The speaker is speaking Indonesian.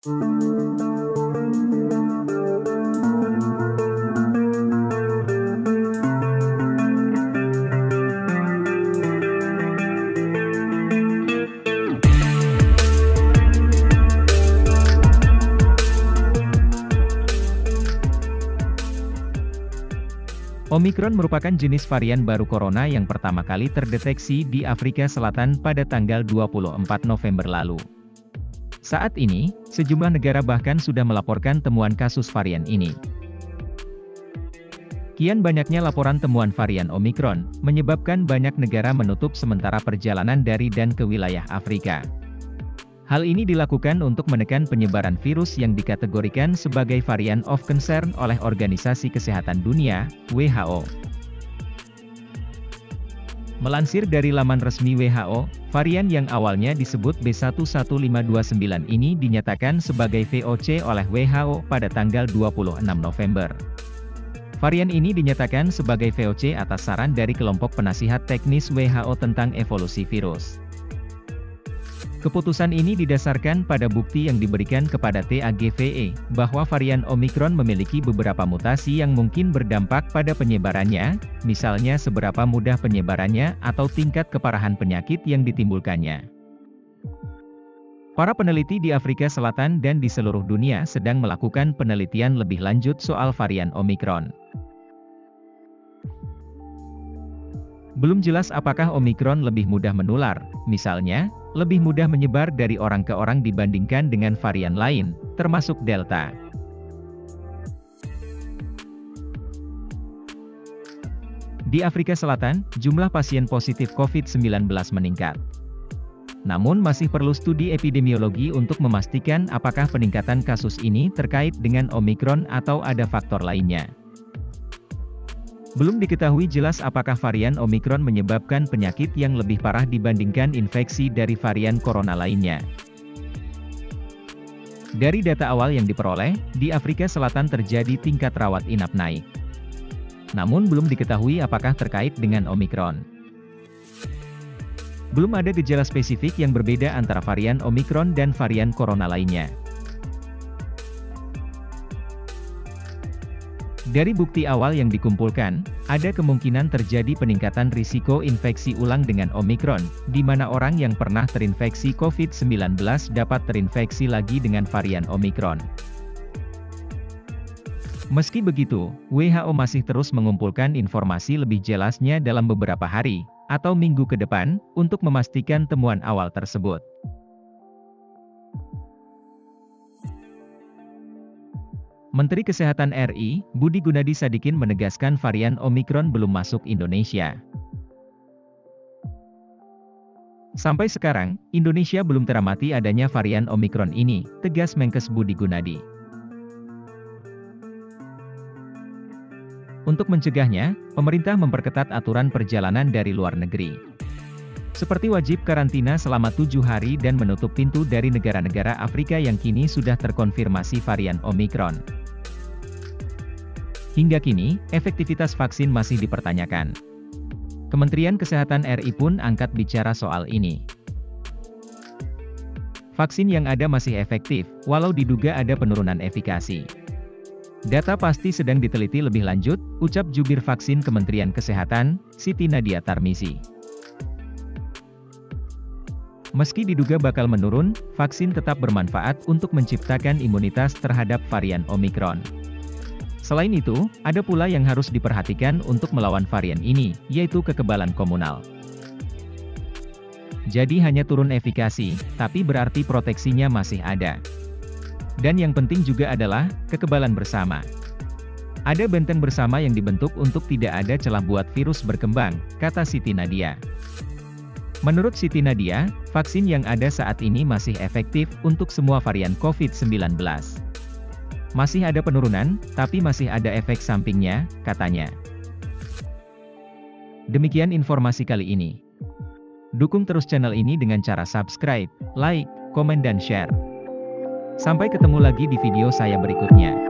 Omikron merupakan jenis varian baru corona yang pertama kali terdeteksi di Afrika Selatan pada tanggal 24 November lalu. Saat ini, sejumlah negara bahkan sudah melaporkan temuan kasus varian ini. Kian banyaknya laporan temuan varian Omikron, menyebabkan banyak negara menutup sementara perjalanan dari dan ke wilayah Afrika. Hal ini dilakukan untuk menekan penyebaran virus yang dikategorikan sebagai varian of concern oleh Organisasi Kesehatan Dunia, WHO. Melansir dari laman resmi WHO, varian yang awalnya disebut B11529 ini dinyatakan sebagai VOC oleh WHO pada tanggal 26 November. Varian ini dinyatakan sebagai VOC atas saran dari kelompok penasihat teknis WHO tentang evolusi virus. Keputusan ini didasarkan pada bukti yang diberikan kepada TAGVE, bahwa varian Omikron memiliki beberapa mutasi yang mungkin berdampak pada penyebarannya, misalnya seberapa mudah penyebarannya atau tingkat keparahan penyakit yang ditimbulkannya. Para peneliti di Afrika Selatan dan di seluruh dunia sedang melakukan penelitian lebih lanjut soal varian Omikron. Belum jelas apakah Omikron lebih mudah menular, misalnya, lebih mudah menyebar dari orang ke orang dibandingkan dengan varian lain, termasuk Delta. Di Afrika Selatan, jumlah pasien positif COVID-19 meningkat. Namun masih perlu studi epidemiologi untuk memastikan apakah peningkatan kasus ini terkait dengan Omikron atau ada faktor lainnya. Belum diketahui jelas apakah varian Omikron menyebabkan penyakit yang lebih parah dibandingkan infeksi dari varian corona lainnya. Dari data awal yang diperoleh, di Afrika Selatan terjadi tingkat rawat inap naik. Namun belum diketahui apakah terkait dengan Omikron. Belum ada gejala spesifik yang berbeda antara varian Omikron dan varian corona lainnya. Dari bukti awal yang dikumpulkan, ada kemungkinan terjadi peningkatan risiko infeksi ulang dengan Omikron, di mana orang yang pernah terinfeksi COVID-19 dapat terinfeksi lagi dengan varian Omikron. Meski begitu, WHO masih terus mengumpulkan informasi lebih jelasnya dalam beberapa hari, atau minggu ke depan, untuk memastikan temuan awal tersebut. Menteri Kesehatan RI, Budi Gunadi Sadikin menegaskan varian Omikron belum masuk Indonesia. Sampai sekarang, Indonesia belum teramati adanya varian Omikron ini, tegas Menkes Budi Gunadi. Untuk mencegahnya, pemerintah memperketat aturan perjalanan dari luar negeri. Seperti wajib karantina selama 7 hari dan menutup pintu dari negara-negara Afrika yang kini sudah terkonfirmasi varian Omikron. Hingga kini, efektivitas vaksin masih dipertanyakan. Kementerian Kesehatan RI pun angkat bicara soal ini. Vaksin yang ada masih efektif, walau diduga ada penurunan efikasi. Data pasti sedang diteliti lebih lanjut, ucap jubir vaksin Kementerian Kesehatan, Siti Nadia Tarmizi. Meski diduga bakal menurun, vaksin tetap bermanfaat untuk menciptakan imunitas terhadap varian Omikron. Selain itu, ada pula yang harus diperhatikan untuk melawan varian ini, yaitu kekebalan komunal. Jadi hanya turun efikasi, tapi berarti proteksinya masih ada. Dan yang penting juga adalah, kekebalan bersama. Ada benteng bersama yang dibentuk untuk tidak ada celah buat virus berkembang, kata Siti Nadia. Menurut Siti Nadia, vaksin yang ada saat ini masih efektif untuk semua varian COVID-19. Masih ada penurunan, tapi masih ada efek sampingnya, katanya. Demikian informasi kali ini. Dukung terus channel ini dengan cara subscribe, like, komen dan share. Sampai ketemu lagi di video saya berikutnya.